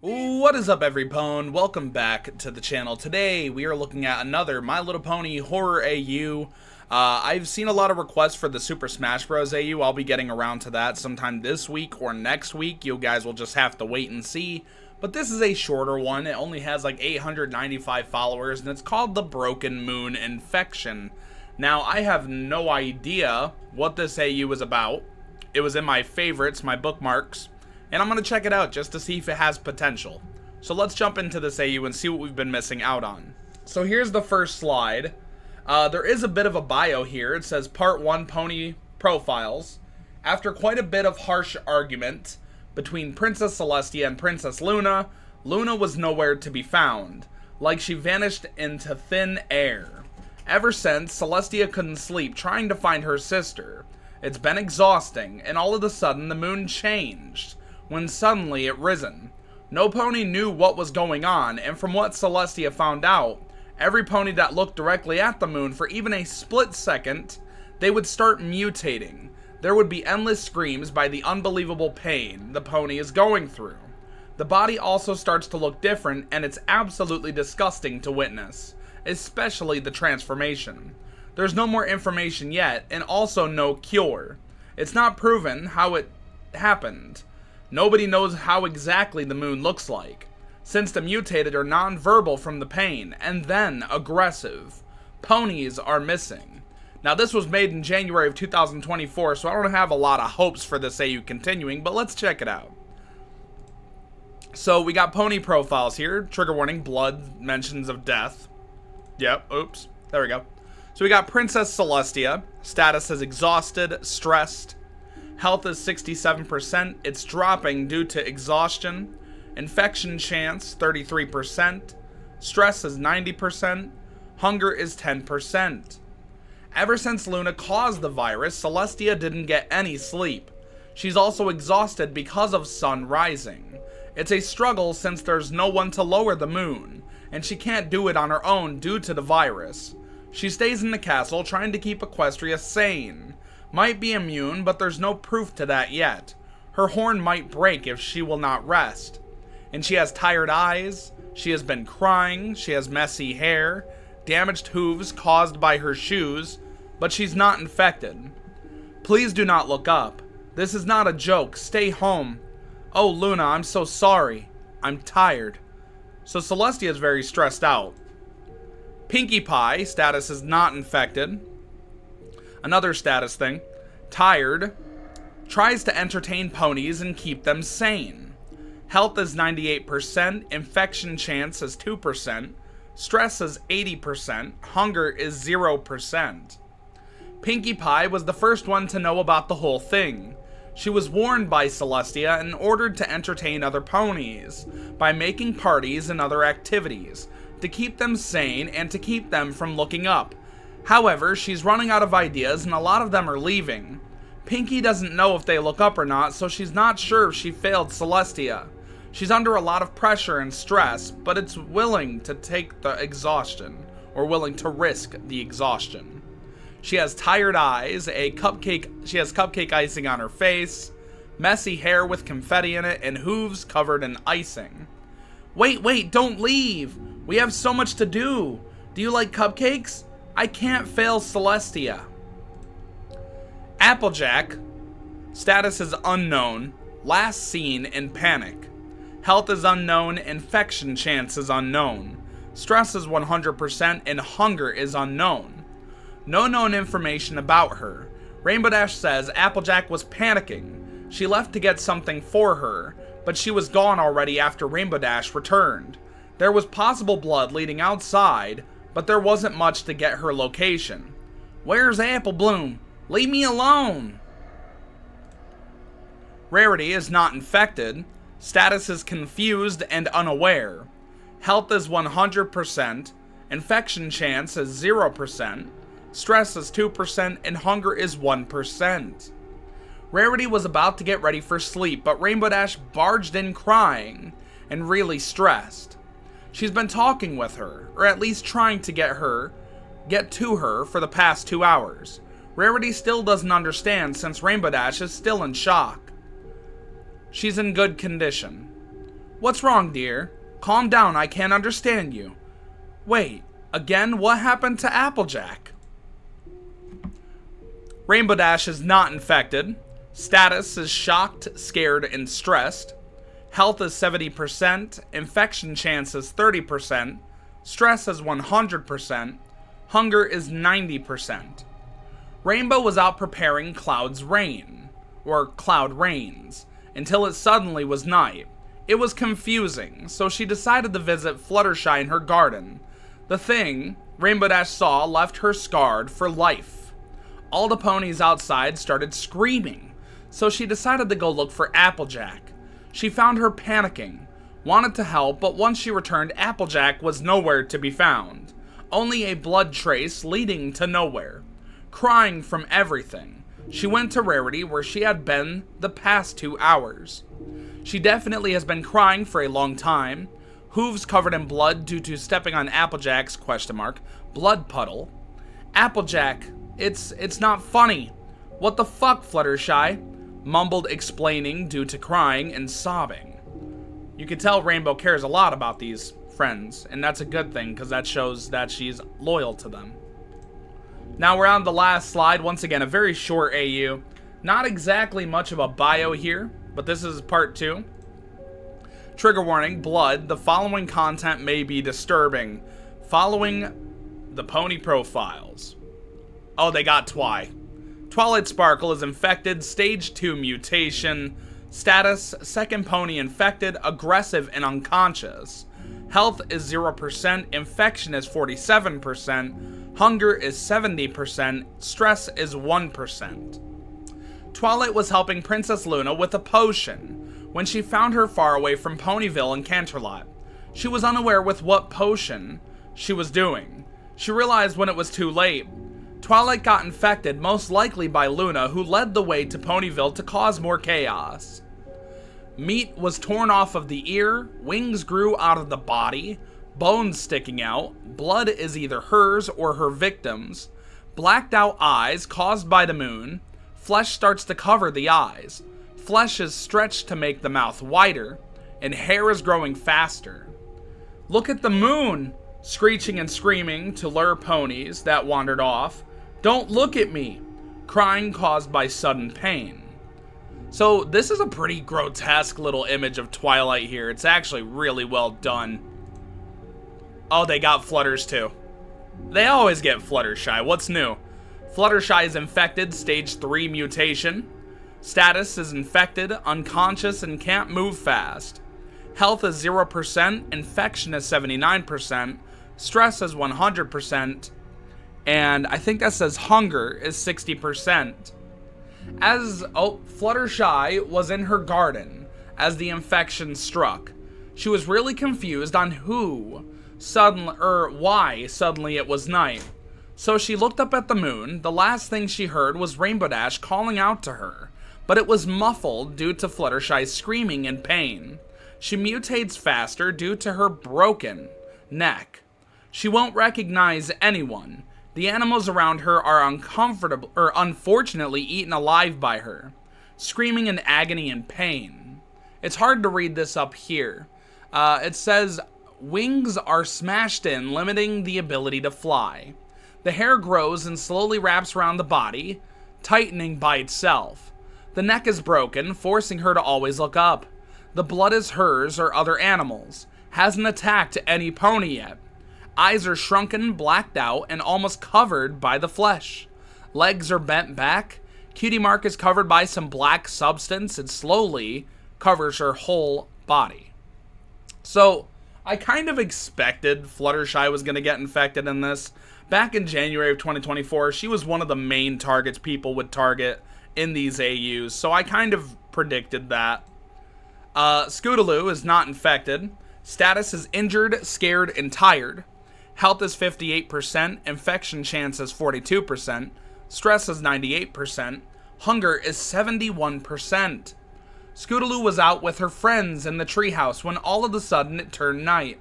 What is up, everypone? Welcome back to the channel. Today we are looking at another My Little Pony Horror AU. I've seen a lot of requests for the Super Smash Bros. AU. I'll be getting around to that sometime this week or next week. You guys will just have to wait and see. But this is a shorter one. It only has like 895 followers, and it's called the Broken Moon Infection. Now, I have no idea what this AU is about. It was in my favorites, my bookmarks, and I'm going to check it out just to see if it has potential. So let's jump into this AU and see what we've been missing out on. So here's the first slide. There is a bit of a bio here. It says Part 1 Pony Profiles. After quite a bit of harsh argument between Princess Celestia and Princess Luna, Luna was nowhere to be found, like she vanished into thin air. Ever since, Celestia couldn't sleep trying to find her sister. It's been exhausting, and all of a sudden the moon changed, when suddenly it risen. No pony knew what was going on, and from what Celestia found out, every pony that looked directly at the moon for even a split second, they would start mutating. There would be endless screams by the unbelievable pain the pony is going through. The body also starts to look different, and it's absolutely disgusting to witness, especially the transformation. There's no more information yet, and also no cure. It's not proven how it happened. Nobody knows how exactly the moon looks like, since the mutated are non-verbal from the pain, and then aggressive. Ponies are missing. Now, this was made in January of 2024, so I don't have a lot of hopes for this AU continuing, but let's check it out. So, we got pony profiles here. Trigger warning, blood, mentions of death. Yep, oops, there we go. So we got Princess Celestia. Status is exhausted, stressed. Health is 67%. It's dropping due to exhaustion. Infection chance, 33%. Stress is 90%. Hunger is 10%. Ever since Luna caused the virus, Celestia didn't get any sleep. She's also exhausted because of sun rising. It's a struggle since there's no one to lower the moon, and she can't do it on her own due to the virus. She stays in the castle trying to keep Equestria sane. Might be immune, but there's no proof to that yet. Her horn might break if she will not rest. And she has tired eyes, she has been crying, she has messy hair, damaged hooves caused by her shoes, but she's not infected. Please do not look up. This is not a joke. Stay home. Oh, Luna, I'm so sorry. I'm tired. So Celestia is very stressed out. Pinkie Pie, status is not infected. Another status thing. Tired. Tries to entertain ponies and keep them sane. Health is 98%. Infection chance is 2%. Stress is 80%. Hunger is 0%. Pinkie Pie was the first one to know about the whole thing. She was warned by Celestia and ordered to entertain other ponies by making parties and other activities to keep them sane and to keep them from looking up. However, she's running out of ideas and a lot of them are leaving. Pinkie doesn't know if they look up or not, so she's not sure if she failed Celestia. She's under a lot of pressure and stress, but it's willing to take the exhaustion, or willing to risk the exhaustion. She has tired eyes, she has cupcake icing on her face, messy hair with confetti in it, and hooves covered in icing. Wait, don't leave! We have so much to do! Do you like cupcakes? I can't fail Celestia. Applejack. Status is unknown. Last seen in panic. Health is unknown. Infection chance is unknown. Stress is 100% and hunger is unknown. No known information about her. Rainbow Dash says Applejack was panicking. She left to get something for her, but she was gone already after Rainbow Dash returned. There was possible blood leading outside, but there wasn't much to get her location. Where's Apple Bloom? Leave me alone! Rarity is not infected. Status is confused and unaware. Health is 100%. Infection chance is 0%. Stress is 2% and hunger is 1%. Rarity was about to get ready for sleep, but Rainbow Dash barged in crying and really stressed. She's been talking with her, or at least trying to get to her for the past 2 hours. Rarity still doesn't understand since Rainbow Dash is still in shock. She's in good condition. What's wrong, dear? Calm down, I can't understand you. Wait, again, what happened to Applejack? Rainbow Dash is not infected. Status is shocked, scared, and stressed. Health is 70%. Infection chance is 30%. Stress is 100%. Hunger is 90%. Rainbow was out preparing Cloud's reign, or Cloud reigns, until it suddenly was night. It was confusing, so she decided to visit Fluttershy in her garden. The thing Rainbow Dash saw left her scarred for life. All the ponies outside started screaming, so she decided to go look for Applejack. She found her panicking, wanted to help, but once she returned, Applejack was nowhere to be found. Only a blood trace leading to nowhere. Crying from everything, she went to Rarity where she had been the past 2 hours. She definitely has been crying for a long time. Hooves covered in blood due to stepping on Applejack's blood puddle. Applejack, it's not funny. What the fuck, Fluttershy? Mumbled, explaining due to crying and sobbing. You can tell Rainbow cares a lot about these friends, and that's a good thing because that shows that she's loyal to them. Now we're on the last slide. Once again, a very short AU. Not exactly much of a bio here, but this is part 2. Trigger warning, blood. The following content may be disturbing. Following the pony profiles. Oh, they got Twilight Sparkle is infected, stage 2 mutation. Status, second pony infected, aggressive and unconscious. Health is 0%, infection is 47%, hunger is 70%, stress is 1%. Twilight was helping Princess Luna with a potion when she found her far away from Ponyville and Canterlot. She was unaware with what potion she was doing. She realized when it was too late. Twilight got infected, most likely by Luna, who led the way to Ponyville to cause more chaos. Meat was torn off of the ear, wings grew out of the body, bones sticking out, blood is either hers or her victim's, blacked out eyes caused by the moon, flesh starts to cover the eyes, flesh is stretched to make the mouth wider, and hair is growing faster. Look at the moon! Screeching and screaming to lure ponies that wandered off. Don't look at me! Crying caused by sudden pain. So this is a pretty grotesque little image of Twilight here. It's actually really well done. Oh, they got Flutters too. They always get Fluttershy. What's new? Fluttershy is infected, stage 3 mutation. Status is infected, unconscious, and can't move fast. Health is 0%, infection is 79%, stress is 100%, and I think that says hunger is 60%. Fluttershy was in her garden as the infection struck. She was really confused on why suddenly it was night. So she looked up at the moon. The last thing she heard was Rainbow Dash calling out to her, but it was muffled due to Fluttershy's screaming in pain. She mutates faster due to her broken neck. She won't recognize anyone. The animals around her are unfortunately eaten alive by her, screaming in agony and pain. It's hard to read this up here. It says, wings are smashed in, limiting the ability to fly. The hair grows and slowly wraps around the body, tightening by itself. The neck is broken, forcing her to always look up. The blood is hers or other animals. Hasn't attacked any pony yet. Eyes are shrunken, blacked out, and almost covered by the flesh. Legs are bent back. Cutie mark is covered by some black substance and slowly covers her whole body. So, I kind of expected Fluttershy was going to get infected in this. Back in January of 2024, she was one of the main targets people would target in these AUs, so I kind of predicted that. Scootaloo is not infected. Status is injured, scared, and tired. Health is 58%, infection chance is 42%, stress is 98%, hunger is 71%. Scootaloo was out with her friends in the treehouse when all of a sudden it turned night.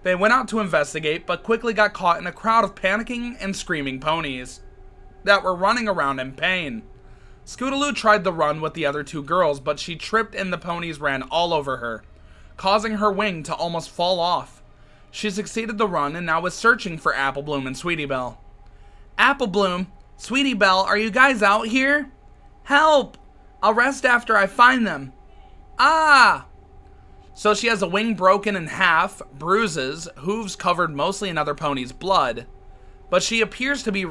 They went out to investigate, but quickly got caught in a crowd of panicking and screaming ponies that were running around in pain. Scootaloo tried to run with the other 2 girls, but she tripped and the ponies ran all over her. causing her wing to almost fall off. She succeeded the run and now is searching for Apple Bloom and Sweetie Belle. Apple Bloom, Sweetie Belle, are you guys out here? Help! I'll rest after I find them. Ah! So she has a wing broken in half, bruises, hooves covered mostly in other ponies' blood, but she appears to be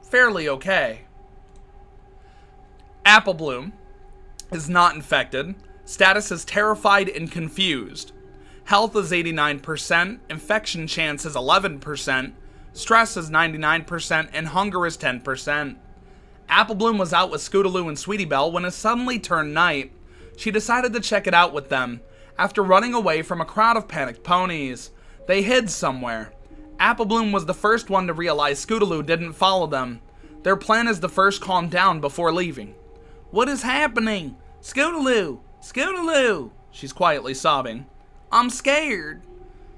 fairly okay. Apple Bloom is not infected. Status is terrified and confused. Health is 89%, infection chance is 11%, stress is 99%, and hunger is 10%. Apple Bloom was out with Scootaloo and Sweetie Belle when it suddenly turned night. She decided to check it out with them. After running away from a crowd of panicked ponies, they hid somewhere. Apple Bloom was the first one to realize Scootaloo didn't follow them. Their plan is to first calm down before leaving. What is happening? Scootaloo! Scootaloo! She's quietly sobbing. I'm scared.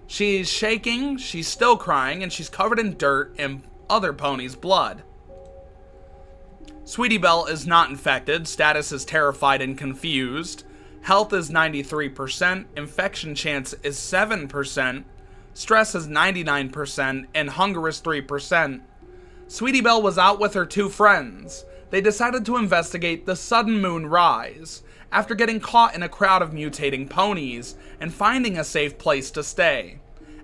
She's shaking, she's still crying, and she's covered in dirt and other ponies' blood. Sweetie Belle is not infected. Status is terrified and confused. Health is 93%, infection chance is 7%, stress is 99%, and hunger is 3%. Sweetie Belle was out with her two friends. They decided to investigate the sudden moon rise, after getting caught in a crowd of mutating ponies and finding a safe place to stay.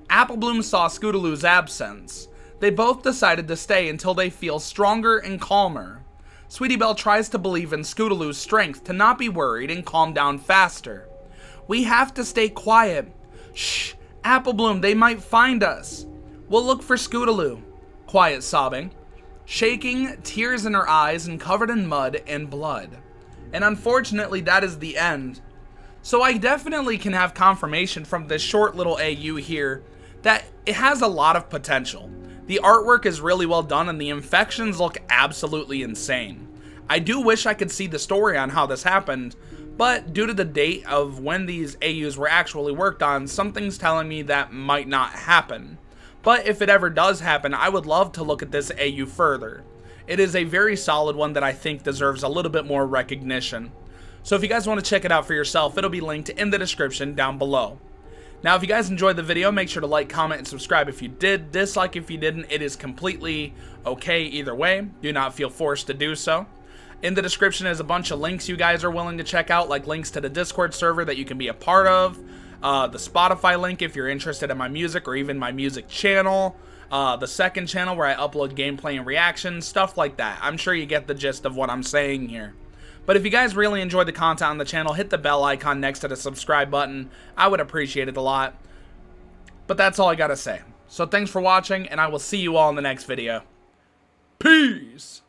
Apple Bloom saw Scootaloo's absence. They both decided to stay until they feel stronger and calmer. Sweetie Belle tries to believe in Scootaloo's strength to not be worried and calm down faster. We have to stay quiet. Shh, Apple Bloom, they might find us. We'll look for Scootaloo. Quiet sobbing. Shaking, tears in her eyes, and covered in mud and blood. And unfortunately, that is the end. So I definitely can have confirmation from this short little AU here that it has a lot of potential. The artwork is really well done and the infections look absolutely insane. I do wish I could see the story on how this happened, but due to the date of when these AUs were actually worked on, something's telling me that might not happen. But if it ever does happen, I would love to look at this AU further. It is a very solid one that I think deserves a little bit more recognition. So if you guys want to check it out for yourself, it'll be linked in the description down below. Now, if you guys enjoyed the video, make sure to like, comment, and subscribe if you did. Dislike if you didn't. It is completely okay either way. Do not feel forced to do so. In the description is a bunch of links you guys are willing to check out, like links to the Discord server that you can be a part of, the Spotify link if you're interested in my music or even my music channel, the second channel where I upload gameplay and reactions, stuff like that. I'm sure you get the gist of what I'm saying here. But if you guys really enjoyed the content on the channel, hit the bell icon next to the subscribe button. I would appreciate it a lot. But that's all I gotta say. So thanks for watching, and I will see you all in the next video. Peace!